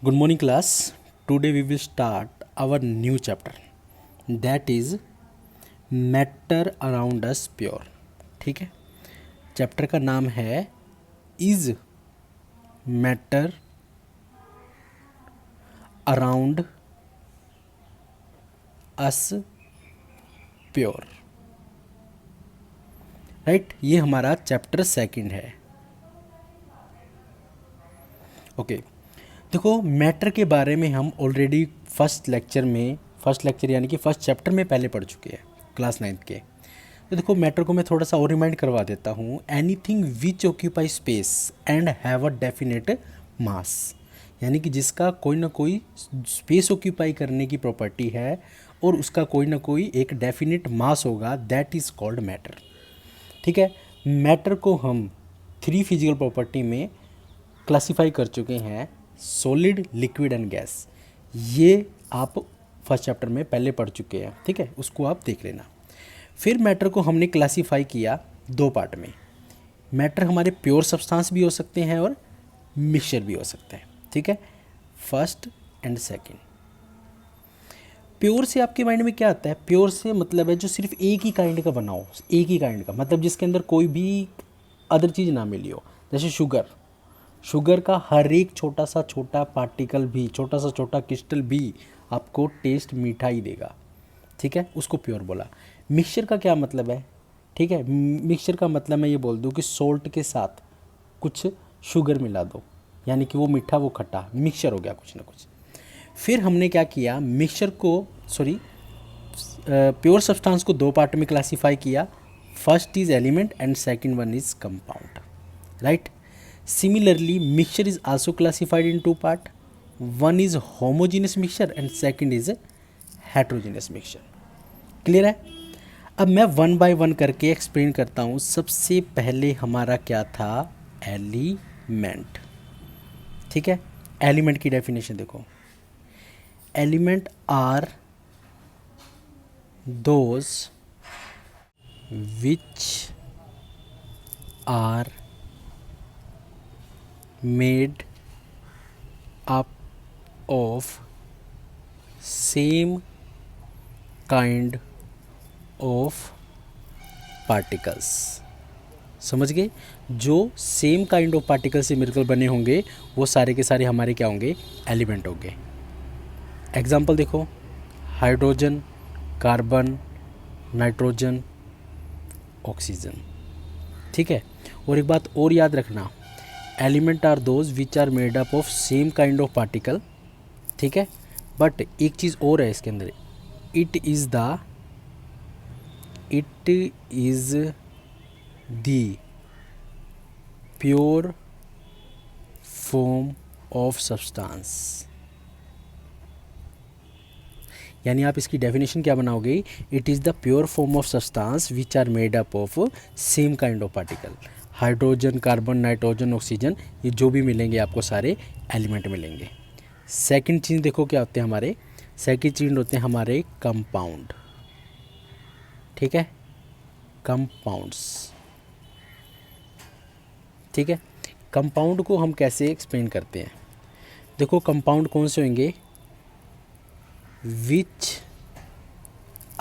Good morning, class. Today we will start our new chapter, that is matter around us pure. ठीक है, chapter का नाम है is matter around us pure. Right, ये हमारा chapter second है. Okay, देखो मैटर के बारे में हम ऑलरेडी फर्स्ट लेक्चर यानी कि फर्स्ट चैप्टर में पहले पढ़ चुके हैं क्लास 9th के. तो देखो मैटर को मैं थोड़ा सा और रिमाइंड करवा देता हूँ. Anything which occupy space and have a definite मास, यानी कि जिसका कोई ना कोई स्पेस ऑक्यूपाई करने की प्रॉपर्टी है और उसका कोई ना कोई एक डेफिनेट मास होगा, दैट इज़ कॉल्ड मैटर. ठीक है, मैटर को हम 3 फिजिकल प्रॉपर्टी में क्लासीफाई कर चुके हैं, सॉलिड, लिक्विड एंड गैस. ये आप फर्स्ट चैप्टर में पहले पढ़ चुके हैं. ठीक है, उसको आप देख लेना. फिर मैटर को हमने क्लासीफाई किया 2 पार्ट में. मैटर हमारे प्योर सब्सटेंस भी हो सकते हैं और मिक्सचर भी हो सकते हैं. ठीक है, फर्स्ट एंड सेकंड. प्योर से आपके माइंड में क्या आता है? प्योर से मतलब है जो सिर्फ एक ही काइंड का बना हो, एक ही काइंड का, मतलब जिसके अंदर कोई भी अदर चीज़ ना मिली हो. जैसे शुगर का हर एक छोटा सा छोटा पार्टिकल भी, छोटा सा छोटा क्रिस्टल भी आपको टेस्ट मीठा ही देगा. ठीक है, उसको प्योर बोला. मिक्सचर का क्या मतलब है? ठीक है, मिक्सचर का मतलब मैं ये बोल दूँ कि सोल्ट के साथ कुछ शुगर मिला दो, यानी कि वो मीठा वो खट्टा मिक्सचर हो गया कुछ ना कुछ. फिर हमने क्या किया, मिक्सचर को प्योर सब्सटेंस को 2 पार्ट में क्लासीफाई किया. First is element and second one is compound. Right. Similarly, mixture is also classified in 2 parts. One is homogeneous mixture and second is heterogeneous mixture. Clear है? अब मैं 1 by 1 करके explain करता हूँ. सबसे पहले हमारा क्या था? एलिमेंट. ठीक है, एलिमेंट की डेफिनेशन देखो. Element are those which are made up of same kind of particles. समझ गए? जो सेम काइंड ऑफ पार्टिकल से मिलकर बने होंगे वो सारे के सारे हमारे क्या होंगे? एलिमेंट होंगे. एग्जाम्पल देखो, हाइड्रोजन, कार्बन, नाइट्रोजन, ऑक्सीजन. ठीक है, और एक बात और याद रखना, element are those which are made up of same kind of particle. ठीक है, बट एक चीज़ और है इसके अंदर, it is the pure form of substance. यानी आप इसकी डेफिनेशन क्या बनाओगे? It is the pure form of substance which are made up of same kind of particle. Hydrogen, carbon, nitrogen, oxygen, ये जो भी मिलेंगे आपको सारे एलिमेंट मिलेंगे. सेकंड चीज़ देखो क्या होते हैं हमारे. सेकंड चीज़ होते हैं हमारे कंपाउंड. ठीक है, कंपाउंड्स. ठीक है, कंपाउंड को हम कैसे एक्सप्लेन करते हैं? देखो कंपाउंड कौन से होंगे? Which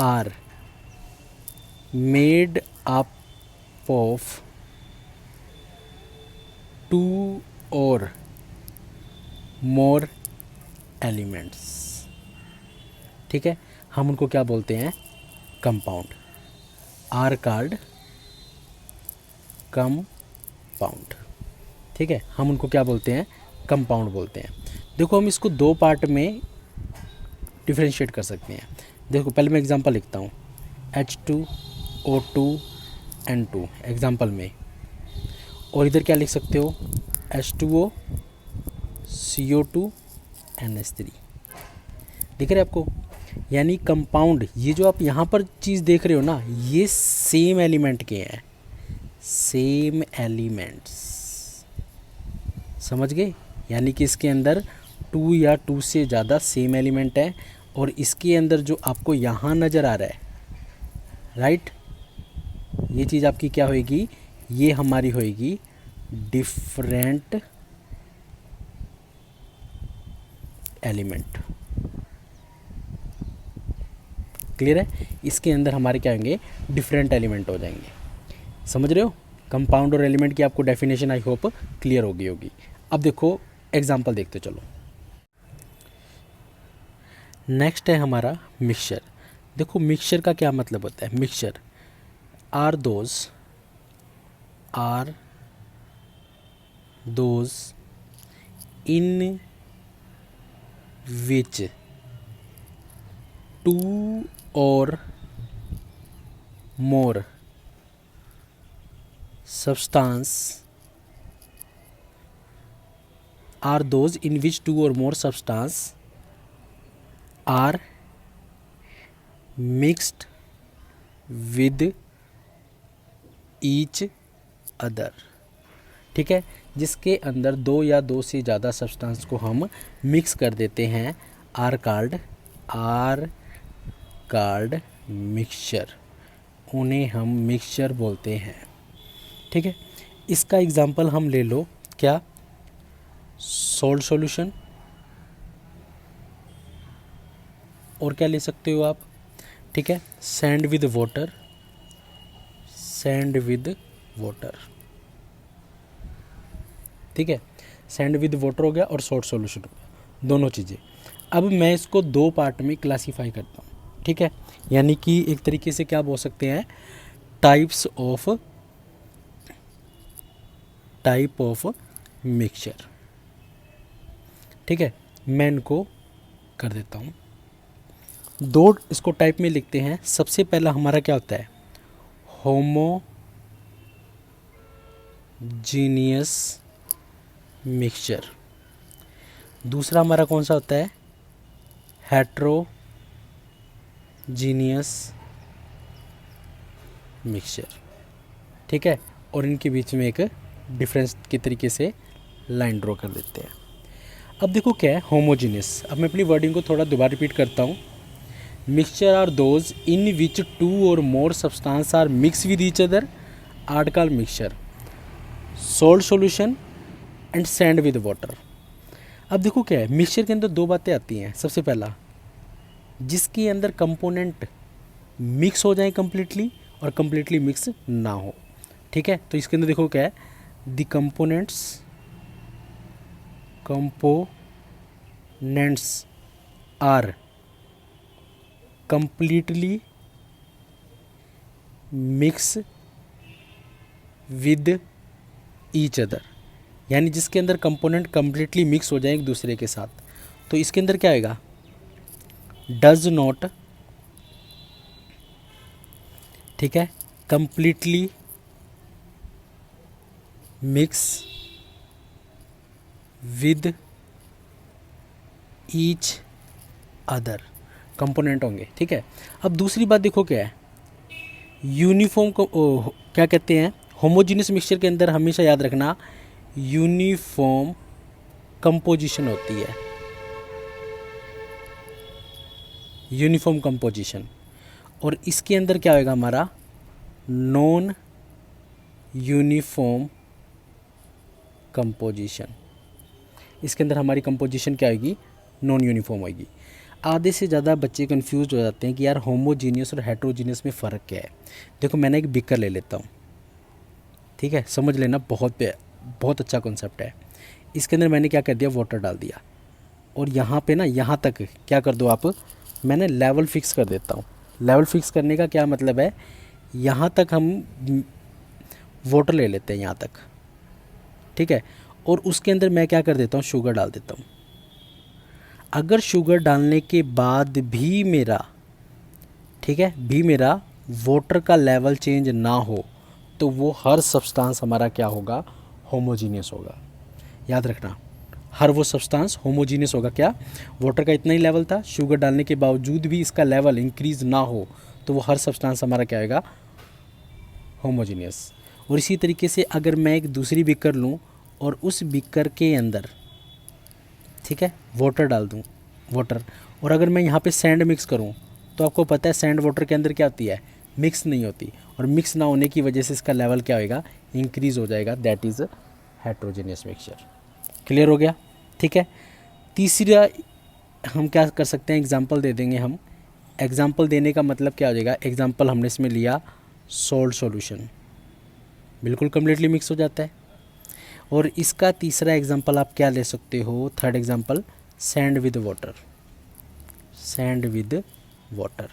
are made up of 2 or more elements. ठीक है, हम उनको क्या बोलते हैं? कंपाउंड. Are called compound. ठीक है, हम उनको क्या बोलते हैं? कंपाउंड बोलते हैं. देखो हम इसको 2 पार्ट में डिफ्रेंशिएट कर सकते हैं. देखो पहले मैं एग्जांपल लिखता हूँ. H2O2 N2 एग्जांपल में, और इधर क्या लिख सकते हो? H2O CO2 NH3. दिख रहा है आपको? यानी कंपाउंड, ये जो आप यहाँ पर चीज़ देख रहे हो ना, ये सेम एलिमेंट के हैं, सेम एलिमेंट्स. समझ गए? यानी कि इसके अंदर 2 या 2 से ज़्यादा सेम एलिमेंट है, और इसके अंदर जो आपको यहाँ नज़र आ रहा है, राइट, ये चीज़ आपकी क्या होएगी? ये हमारी होएगी डिफरेंट एलिमेंट। क्लियर है? इसके अंदर हमारे क्या होंगे, डिफरेंट एलिमेंट हो जाएंगे। समझ रहे हो? कंपाउंड और एलिमेंट की आपको डेफिनेशन आई होप क्लियर हो गई होगी। अब देखो एग्जांपल देखते चलो। नेक्स्ट है हमारा मिक्सचर। देखो मिक्सचर का क्या मतलब होता है। Mixture are those in which two or more substance are those in which two or more substance are mixed with each other। ठीक है, जिसके अंदर दो या दो से ज़्यादा सब्सटेंस को हम मिक्स कर देते हैं आर कार्ड मिक्सचर, उन्हें हम मिक्सचर बोलते हैं। ठीक है, इसका एग्जांपल हम ले लो क्या, सॉल्ट सॉल्यूशन, और क्या ले सकते हो आप, ठीक है, सैंड विद वाटर। ठीक है, सैंड विद वाटर हो गया और सॉल्ट सॉल्यूशन हो गया, दोनों चीज़ें। अब मैं इसको दो पार्ट में क्लासीफाई करता हूँ। ठीक है, यानी कि एक तरीके से क्या बोल सकते हैं, टाइप ऑफ मिक्सचर। ठीक है, मैं इनको कर देता हूँ, दो इसको टाइप में लिखते हैं। सबसे पहला हमारा क्या होता है, होमोजीनियस मिक्सचर। दूसरा हमारा कौन सा होता है, हेट्रोजीनियस मिक्सचर। ठीक है, और इनके बीच में एक डिफरेंस के तरीके से लाइन ड्रॉ कर देते हैं। अब देखो क्या है होमोजीनियस। अब मैं अपनी वर्डिंग को थोड़ा दोबारा रिपीट करता हूँ। Mixture are those in which two or more substance are mix with each other are called mixture, salt solution and sand with water. अब देखो क्या है, मिक्सचर के अंदर दो बातें आती हैं। सबसे पहला, जिसके अंदर कंपोनेंट मिक्स हो जाए कम्प्लीटली और कम्प्लीटली मिक्स ना हो। ठीक है, तो इसके अंदर देखो क्या है, the components are completely mix with each other, यानी जिसके अंदर कंपोनेंट कम्प्लीटली मिक्स हो जाए एक दूसरे के साथ। तो इसके अंदर क्या आएगा, डज नॉट, ठीक है, completely mix with each other component होंगे। ठीक है, अब दूसरी बात देखो क्या है, यूनिफॉर्म को क्या कहते हैं, होमोजीनियस मिक्सचर के अंदर हमेशा याद रखना यूनिफॉर्म कंपोजिशन होती है, यूनिफॉर्म कंपोजिशन। और इसके अंदर क्या होगा हमारा, नॉन यूनिफॉर्म कंपोजिशन। इसके अंदर हमारी कंपोजिशन क्या होगी, नॉन यूनिफॉर्म होगी। आधे से ज़्यादा बच्चे कंफ्यूज हो जाते हैं कि यार होमोजीनियस और हेट्रोजीनियस में फ़र्क क्या है। देखो मैंने एक बीकर ले लेता हूँ, ठीक है, समझ लेना, बहुत अच्छा कॉन्सेप्ट है। इसके अंदर मैंने क्या कर दिया, वाटर डाल दिया, और यहाँ पे ना, यहाँ तक क्या कर दो आप, मैंने लेवल फिक्स कर देता हूँ। लेवल फिक्स करने का क्या मतलब है, यहाँ तक हम वाटर ले लेते हैं, यहाँ तक, ठीक है, और उसके अंदर मैं क्या कर देता हूँ, शुगर डाल देता हूँ। अगर शुगर डालने के बाद भी मेरा, ठीक है, भी मेरा वाटर का लेवल चेंज ना हो, तो वो हर सब्सटेंस हमारा क्या होगा, होमोजीनियस होगा। याद रखना, हर वो सब्सटेंस होमोजीनियस होगा। क्या, वाटर का इतना ही लेवल था, शुगर डालने के बावजूद भी इसका लेवल इंक्रीज़ ना हो, तो वो हर सब्सटेंस हमारा क्या आएगा, होमोजीनियस। और इसी तरीके से अगर मैं एक दूसरी बीकर लूँ और उस बीकर के अंदर, ठीक है, वाटर डाल दूँ, वाटर, और अगर मैं यहाँ पे सैंड मिक्स करूँ, तो आपको पता है सैंड वाटर के अंदर क्या होती है, मिक्स नहीं होती, और मिक्स ना होने की वजह से इसका लेवल क्या होएगा, इंक्रीज़ हो जाएगा, that is heterogeneous mixture. Clear हो गया? ठीक है, तीसरा हम क्या कर सकते हैं, एग्जांपल दे देंगे हम। एग्जांपल देने का मतलब क्या हो जाएगा, एग्जांपल हमने इसमें लिया सॉल्ट सॉल्यूशन, बिल्कुल कम्प्लीटली मिक्स हो जाता है। और इसका तीसरा एग्जांपल आप क्या ले सकते हो, third example sand with water, sand with water.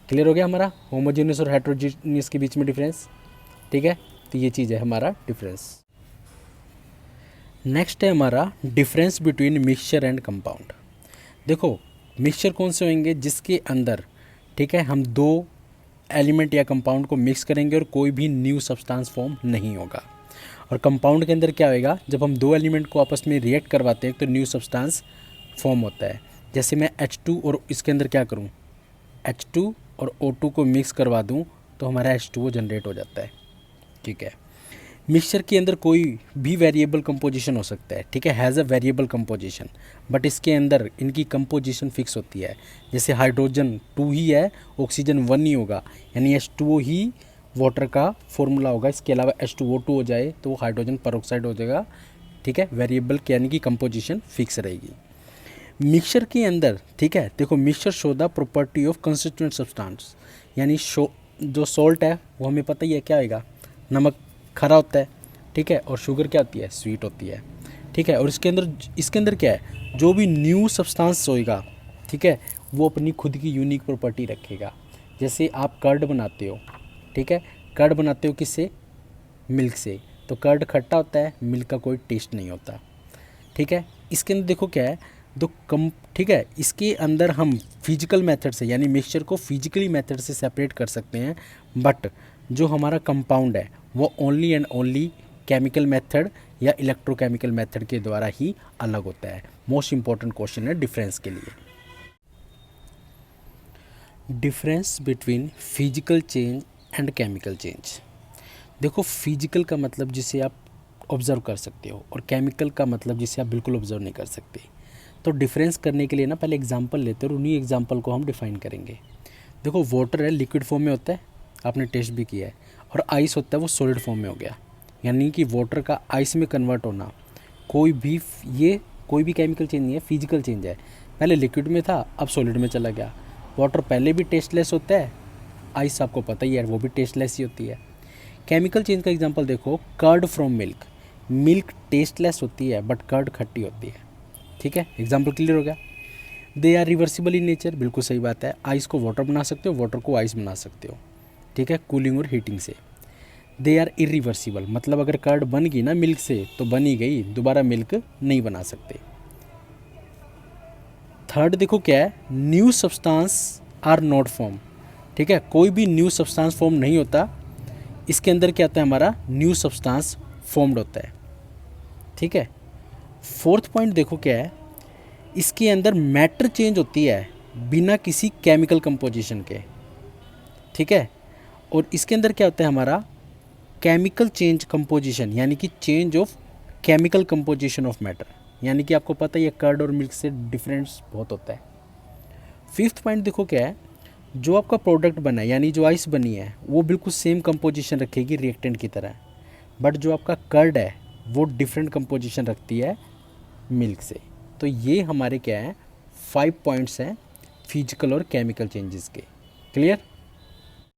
Clear हो गया हमारा होमोजेनियस और हेट्रोजीनियस के बीच में डिफरेंस, ठीक है। तो ये चीज़ है हमारा डिफरेंस। नेक्स्ट है हमारा difference between mixture and compound. देखो मिक्सचर कौन से होंगे, जिसके अंदर, ठीक है, हम दो एलिमेंट या कंपाउंड को मिक्स करेंगे और कोई भी न्यू सब्सटेंस फॉर्म नहीं होगा। और कंपाउंड के अंदर क्या होएगा, जब हम दो एलिमेंट को आपस में रिएक्ट करवाते हैं तो न्यू सब्सटेंस फॉर्म होता है। जैसे मैं H2 और इसके अंदर क्या करूं, H2 और O2 को मिक्स करवा दूं तो हमारा H2O जनरेट हो जाता है, ठीक है। मिक्सचर के अंदर कोई भी वेरिएबल कंपोजिशन हो सकता है, ठीक है, has a variable composition, but इसके अंदर इनकी कंपोजिशन फिक्स होती है। जैसे हाइड्रोजन 2 ही है, ऑक्सीजन 1 ही होगा, यानी H2O ही वाटर का फॉर्मूला होगा। इसके अलावा H2O2 हो जाए तो हाइड्रोजन परऑक्साइड हो जाएगा, ठीक है। वेरिएबल यानी कि कंपोजिशन फिक्स रहेगी मिक्सचर के अंदर, ठीक है। देखो mixture show the property of constituent substance, यानी जो सॉल्ट है वो हमें पता ही है क्या आएगा, नमक खरा होता है, ठीक है, और शुगर क्या होती है, स्वीट होती है, ठीक है। और इसके अंदर क्या है, जो भी न्यू सब्सटेंस होएगा, ठीक है, वो अपनी खुद की यूनिक प्रॉपर्टी रखेगा। जैसे आप कर्ड बनाते हो, ठीक है, कर्ड बनाते हो किससे, मिल्क से, तो कर्ड खट्टा होता है, मिल्क का कोई टेस्ट नहीं होता, ठीक है। इसके अंदर देखो क्या है, ठीक है, इसके अंदर हम फिजिकल मेथड से, यानी मिक्सचर को फिजिकली मेथड से सेपरेट कर सकते हैं, बट जो हमारा कंपाउंड है वो only and only chemical method या इलेक्ट्रोकेमिकल मेथड के द्वारा ही अलग होता है। मोस्ट इंपॉर्टेंट क्वेश्चन है डिफरेंस के लिए। Difference between physical change and chemical change. देखो फिजिकल का मतलब जिसे आप ऑब्ज़र्व कर सकते हो, और केमिकल का मतलब जिसे आप बिल्कुल ऑब्ज़र्व नहीं कर सकते। तो डिफरेंस करने के लिए ना पहले एग्जांपल लेते हैं और उन्हीं एग्जांपल को हम डिफाइन करेंगे। देखो वाटर है, लिक्विड फॉर्म में होता है, आपने टेस्ट भी किया है, और आइस होता है वो सॉलिड फॉर्म में हो गया, यानी कि वाटर का आइस में कन्वर्ट होना कोई भी केमिकल चेंज नहीं है, फिजिकल चेंज है। पहले लिक्विड में था, अब सॉलिड में चला गया। वाटर पहले भी टेस्टलेस होता है, आइस आपको पता ही है वो भी टेस्टलेस ही होती है। केमिकल चेंज का एग्जांपल देखो, curd from milk, milk tasteless होती है बट कर्ड खट्टी होती है, ठीक है। एग्जांपल क्लियर हो गया। They are reversible in nature, बिल्कुल सही बात है, आइस को वाटर बना सकते हो, वाटर को आइस बना सकते हो, ठीक है, कूलिंग और हीटिंग से। दे आर इरिवर्सिबल, मतलब अगर कर्ड बन गई ना मिल्क से तो बन ही गई, दोबारा मिल्क नहीं बना सकते। थर्ड देखो क्या है, new substance are not form, ठीक है, कोई भी न्यू सब्सटेंस फॉर्म नहीं होता। इसके अंदर क्या होता है, हमारा न्यू सब्सटेंस फॉर्म्ड होता है, ठीक है। फोर्थ पॉइंट देखो क्या है, इसके अंदर मैटर चेंज होती है बिना किसी केमिकल कंपोजिशन के, ठीक है। और इसके अंदर क्या होता है हमारा केमिकल चेंज कंपोजिशन, यानी कि change of chemical composition of matter, यानी कि आपको पता ही है कर्ड और मिल्क से डिफरेंस बहुत होता है। फिफ्थ पॉइंट देखो क्या है, जो आपका प्रोडक्ट बना है यानी जो आइस बनी है वो बिल्कुल सेम कंपोजिशन रखेगी रिएक्टेंट की तरह, बट जो आपका कर्ड है वो डिफरेंट कंपोजिशन रखती है मिल्क से। तो ये हमारे क्या है 5 पॉइंट्स हैं फिजिकल और केमिकल चेंजेस के। क्लियर।